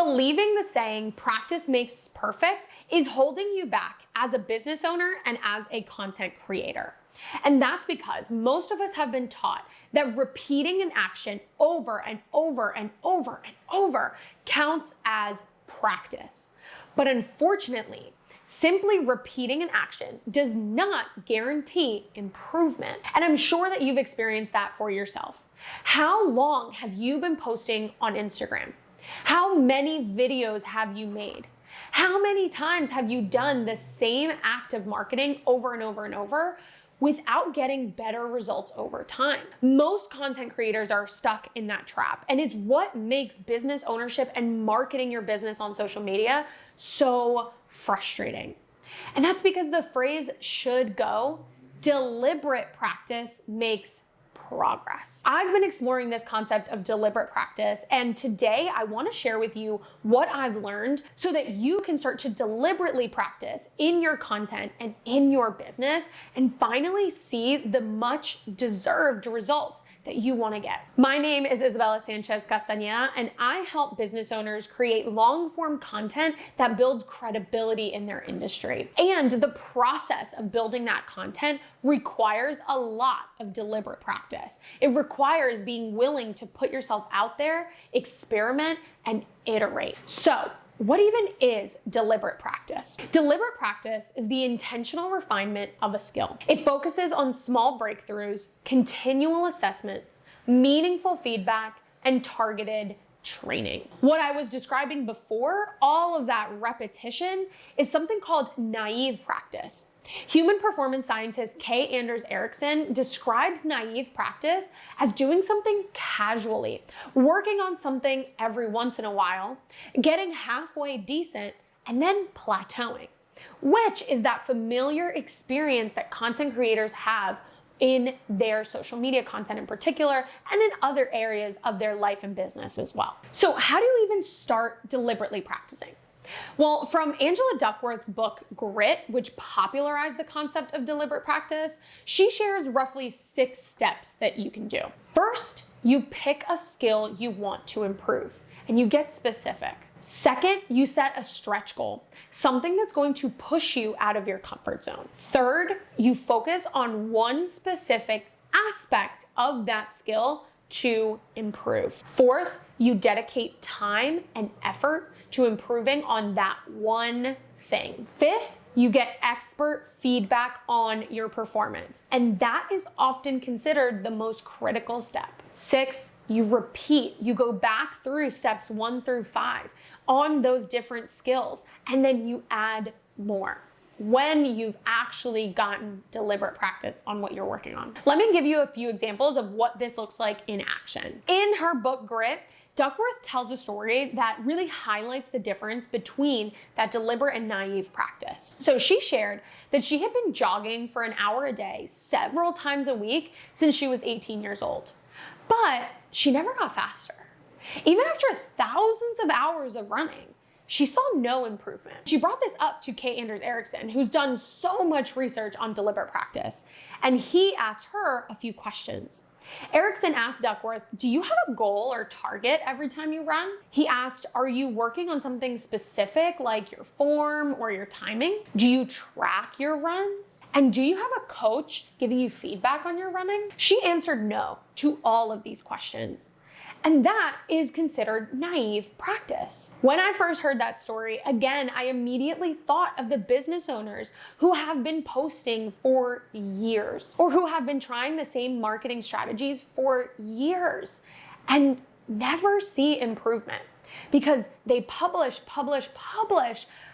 Believing the saying, practice makes perfect, is holding you back as a business owner and as a content creator. And that's because most of us have been taught that repeating an action over and over and over and over counts as practice. But unfortunately, simply repeating an action does not guarantee improvement. And I'm sure that you've experienced that for yourself. How long have you been posting on Instagram? How many videos have you made? How many times have you done the same act of marketing over and over and over without getting better results over time? Most content creators are stuck in that trap, and it's what makes business ownership and marketing your business on social media so frustrating. And that's because the phrase should go, deliberate practice makes progress. I've been exploring this concept of deliberate practice, and today I want to share with you what I've learned so that you can start to deliberately practice in your content and in your business and finally see the much deserved results that you want to get. My name is Isabella Sanchez Castañeda, and I help business owners create long-form content that builds credibility in their industry. And the process of building that content requires a lot of deliberate practice. It requires being willing to put yourself out there, experiment, and iterate. So, what even is deliberate practice? Deliberate practice is the intentional refinement of a skill. It focuses on small breakthroughs, continual assessments, meaningful feedback, and targeted training. What I was describing before, all of that repetition, is something called naive practice. Human performance scientist Anders Ericsson describes naive practice as doing something casually, working on something every once in a while, getting halfway decent, and then plateauing, which is that familiar experience that content creators have in their social media content in particular, and in other areas of their life and business as well. So how do you even start deliberately practicing? Well, from Angela Duckworth's book, Grit, which popularized the concept of deliberate practice, she shares roughly 6 steps that you can do. First, you pick a skill you want to improve, and you get specific. Second, you set a stretch goal, something that's going to push you out of your comfort zone. Third, you focus on one specific aspect of that skill to improve. Fourth, you dedicate time and effort to improving on that one thing. Fifth, you get expert feedback on your performance, and that is often considered the most critical step. Sixth, you repeat, you go back through steps 1 through 5 on those different skills, and then you add more when you've actually gotten deliberate practice on what you're working on. Let me give you a few examples of what this looks like in action. In her book, Grit, Duckworth tells a story that really highlights the difference between that deliberate and naive practice. So she shared that she had been jogging for an hour a day, several times a week, since she was 18 years old. But she never got faster. Even after thousands of hours of running, she saw no improvement. She brought this up to Anders Ericsson, who's done so much research on deliberate practice, and he asked her a few questions. Ericsson asked Duckworth, do you have a goal or target every time you run? He asked, are you working on something specific like your form or your timing? Do you track your runs? And do you have a coach giving you feedback on your running? She answered no to all of these questions. And that is considered naive practice. When I first heard that story, again, I immediately thought of the business owners who have been posting for years, or who have been trying the same marketing strategies for years and never see improvement because they publish,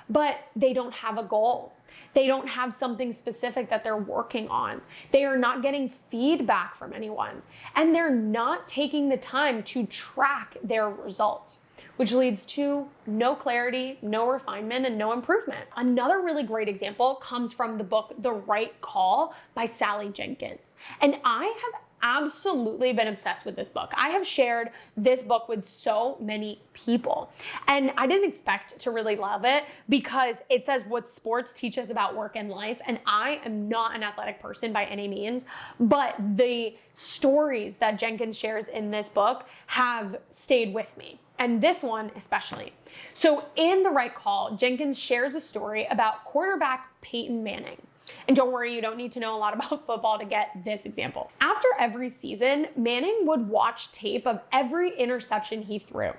but they don't have a goal. They don't have something specific that they're working on. They are not getting feedback from anyone, and they're not taking the time to track their results, which leads to no clarity, no refinement, and no improvement. Another really great example comes from the book, The Right Call by Sally Jenkins. And I have absolutely been obsessed with this book. I have shared this book with so many people, and I didn't expect to really love it because it says what sports teach us about work and life, and I am not an athletic person by any means, but the stories that Jenkins shares in this book have stayed with me. and this one especially. So in The Right Call, Jenkins shares a story about quarterback Peyton Manning. And don't worry, you don't need to know a lot about football to get this example. After every season, Manning would watch tape of every interception he threw.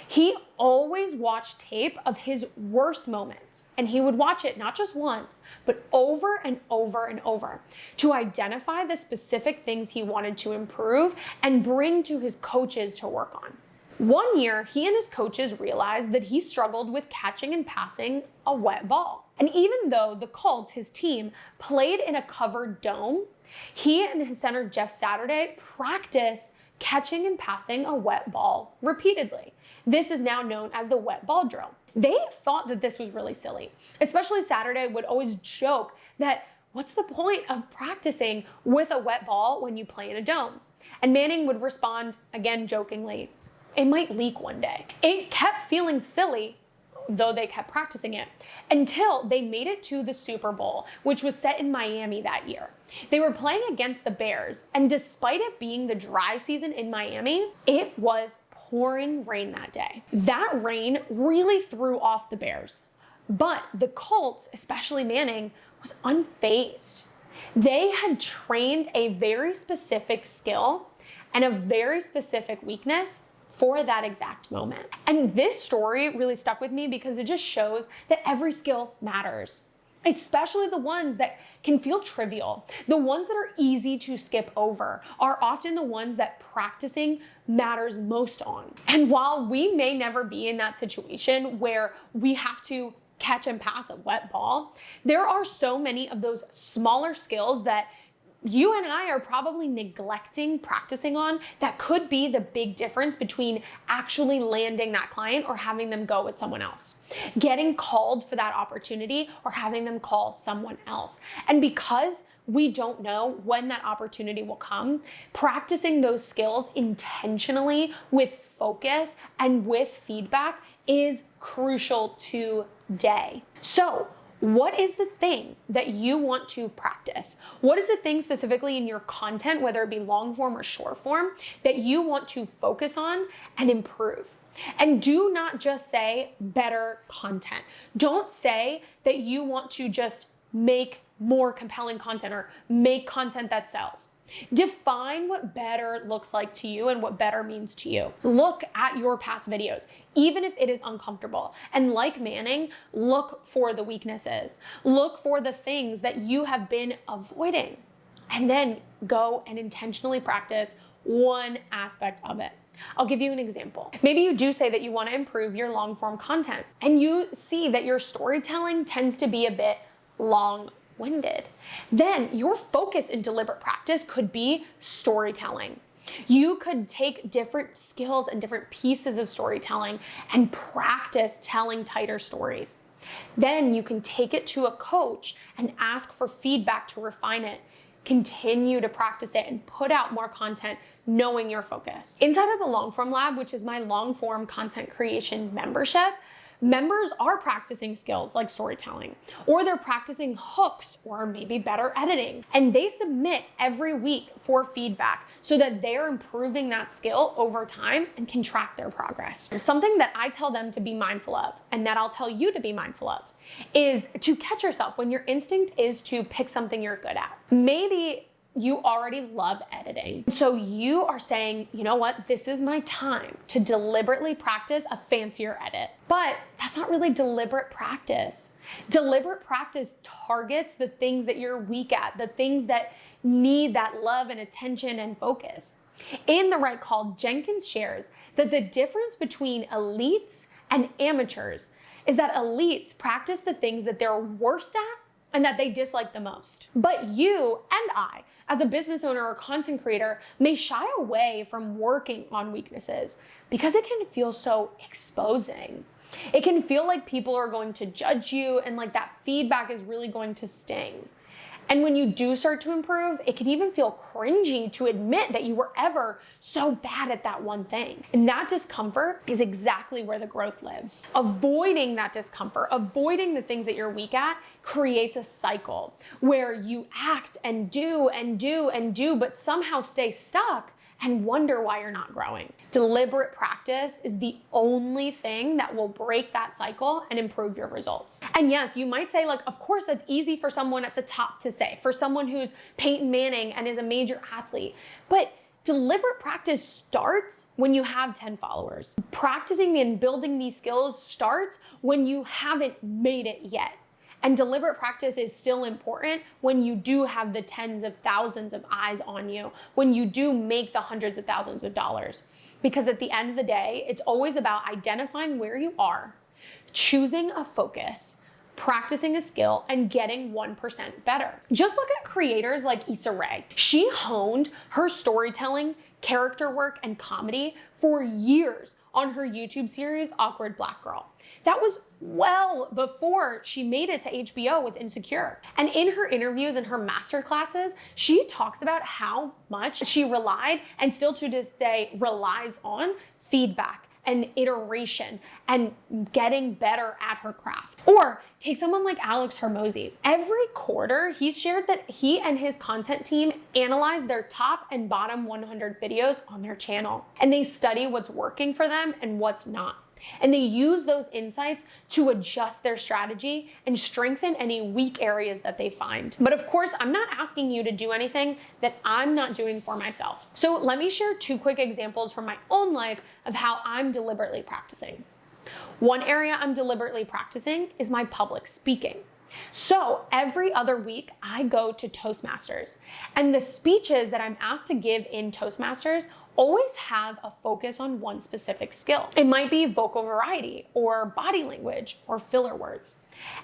He always watched tape of his worst moments, and he would watch it not just once, but over and over and over to identify the specific things he wanted to improve and bring to his coaches to work on. One year, he and his coaches realized that he struggled with catching and passing a wet ball. And even though the Colts, his team, played in a covered dome, he and his center, Jeff Saturday, practiced catching and passing a wet ball repeatedly. This is now known as the wet ball drill. They thought that this was really silly. Especially Saturday would always joke that, what's the point of practicing with a wet ball when you play in a dome? And Manning would respond, again jokingly, it might leak one day. It kept feeling silly, though they kept practicing it, until they made it to the Super Bowl, which was set in Miami that year. They were playing against the Bears, and despite it being the dry season in Miami, it was pouring rain that day. That rain really threw off the Bears, but the Colts, especially Manning, was unfazed. They had trained a very specific skill and a very specific weakness for that exact moment. And this story really stuck with me because it just shows that every skill matters, especially the ones that can feel trivial. The ones that are easy to skip over are often the ones that practicing matters most on. And while we may never be in that situation where we have to catch and pass a wet ball, there are so many of those smaller skills that you and I are probably neglecting practicing on that could be the big difference between actually landing that client or having them go with someone else, getting called for that opportunity or having them call someone else. And because we don't know when that opportunity will come, practicing those skills intentionally with focus and with feedback is crucial today. So, what is the thing that you want to practice? What is the thing specifically in your content, whether it be long form or short form, that you want to focus on and improve? And do not just say better content. Don't say that you want to just make more compelling content or make content that sells. Define what better looks like to you and what better means to you. Look at your past videos, even if it is uncomfortable. And like Manning, look for the weaknesses. Look for the things that you have been avoiding. And then go and intentionally practice one aspect of it. I'll give you an example. Maybe you do say that you want to improve your long form content and you see that your storytelling tends to be a bit long-winded. Then your focus in deliberate practice could be storytelling. You could take different skills and different pieces of storytelling and practice telling tighter stories. Then you can take it to a coach and ask for feedback to refine it. Continue to practice it and put out more content knowing your focus. Inside of the Long Form Lab, which is my long form content creation membership, members are practicing skills like storytelling, or they're practicing hooks or maybe better editing. And they submit every week for feedback so that they're improving that skill over time and can track their progress. Something that I tell them to be mindful of, and that I'll tell you to be mindful of, is to catch yourself when your instinct is to pick something you're good at. Maybe you already love editing. So you are saying, you know what, this is my time to deliberately practice a fancier edit. But that's not really deliberate practice. Deliberate practice targets the things that you're weak at, the things that need that love and attention and focus. In The Right Call, Jenkins shares that the difference between elites and amateurs is that elites practice the things that they're worst at and that they dislike the most. But you and I, as a business owner or content creator, may shy away from working on weaknesses because it can feel so exposing. It can feel like people are going to judge you and like that feedback is really going to sting. And when you do start to improve, it can even feel cringy to admit that you were ever so bad at that one thing. And that discomfort is exactly where the growth lives. Avoiding that discomfort, avoiding the things that you're weak at, creates a cycle where you act and do and do and do, but somehow stay stuck and wonder why you're not growing. Deliberate practice is the only thing that will break that cycle and improve your results. And yes, you might say, like, of course that's easy for someone at the top to say, for someone who's Peyton Manning and is a major athlete, but deliberate practice starts when you have 10 followers. Practicing and building these skills starts when you haven't made it yet. And deliberate practice is still important when you do have the tens of thousands of eyes on you, when you do make the hundreds of thousands of dollars. Because at the end of the day, it's always about identifying where you are, choosing a focus, practicing a skill, and getting 1% better. Just look at creators like Issa Rae. She honed her storytelling, character work, and comedy for years on her YouTube series, Awkward Black Girl. That was well before she made it to HBO with Insecure. And in her interviews and her master classes, she talks about how much she relied and still to this day relies on feedback and iteration and getting better at her craft. Or take someone like Hormozi. Every quarter, he's shared that he and his content team analyze their top and bottom 100 videos on their channel. And they study what's working for them and what's not. And they use those insights to adjust their strategy and strengthen any weak areas that they find. But of course, I'm not asking you to do anything that I'm not doing for myself. So let me share 2 quick examples from my own life of how I'm deliberately practicing. One area I'm deliberately practicing is my public speaking. So every other week, I go to Toastmasters, and the speeches that I'm asked to give in Toastmasters always have a focus on one specific skill. It might be vocal variety or body language or filler words.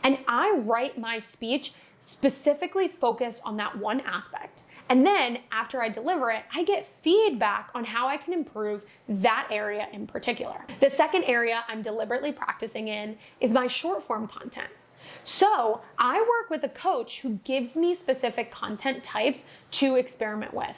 And I write my speech specifically focused on that one aspect. And then after I deliver it, I get feedback on how I can improve that area in particular. The second area I'm deliberately practicing in is my short form content. So I work with a coach who gives me specific content types to experiment with.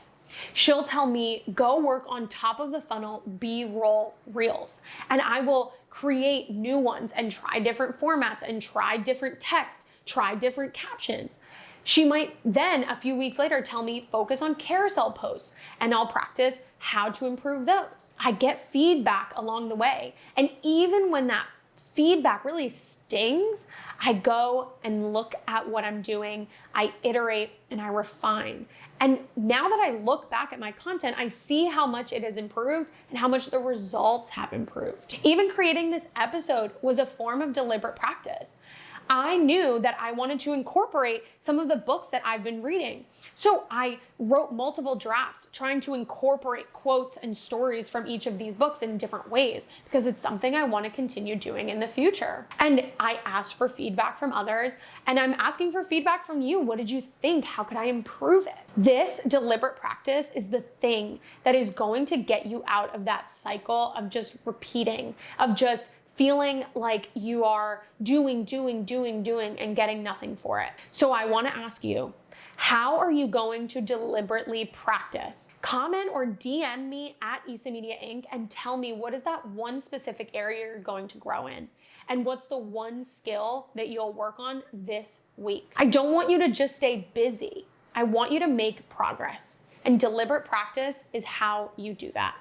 She'll tell me, go work on top of the funnel B-roll reels. And I will create new ones and try different formats and try different text, try different captions. She might then, a few weeks later, tell me, focus on carousel posts, and I'll practice how to improve those. I get feedback along the way. And even when that feedback really stings, I go and look at what I'm doing, I iterate, and I refine. And now that I look back at my content, I see how much it has improved and how much the results have improved. Even creating this episode was a form of deliberate practice. I knew that I wanted to incorporate some of the books that I've been reading. So I wrote multiple drafts trying to incorporate quotes and stories from each of these books in different ways because it's something I want to continue doing in the future. And I asked for feedback from others, and I'm asking for feedback from you. What did you think? How could I improve it? This deliberate practice is the thing that is going to get you out of that cycle of just repeating, of just feeling like you are doing, and getting nothing for it. So I want to ask you, how are you going to deliberately practice? Comment or DM me at Issa Media Inc. and tell me, what is that one specific area you're going to grow in? And what's the one skill that you'll work on this week? I don't want you to just stay busy. I want you to make progress. And deliberate practice is how you do that.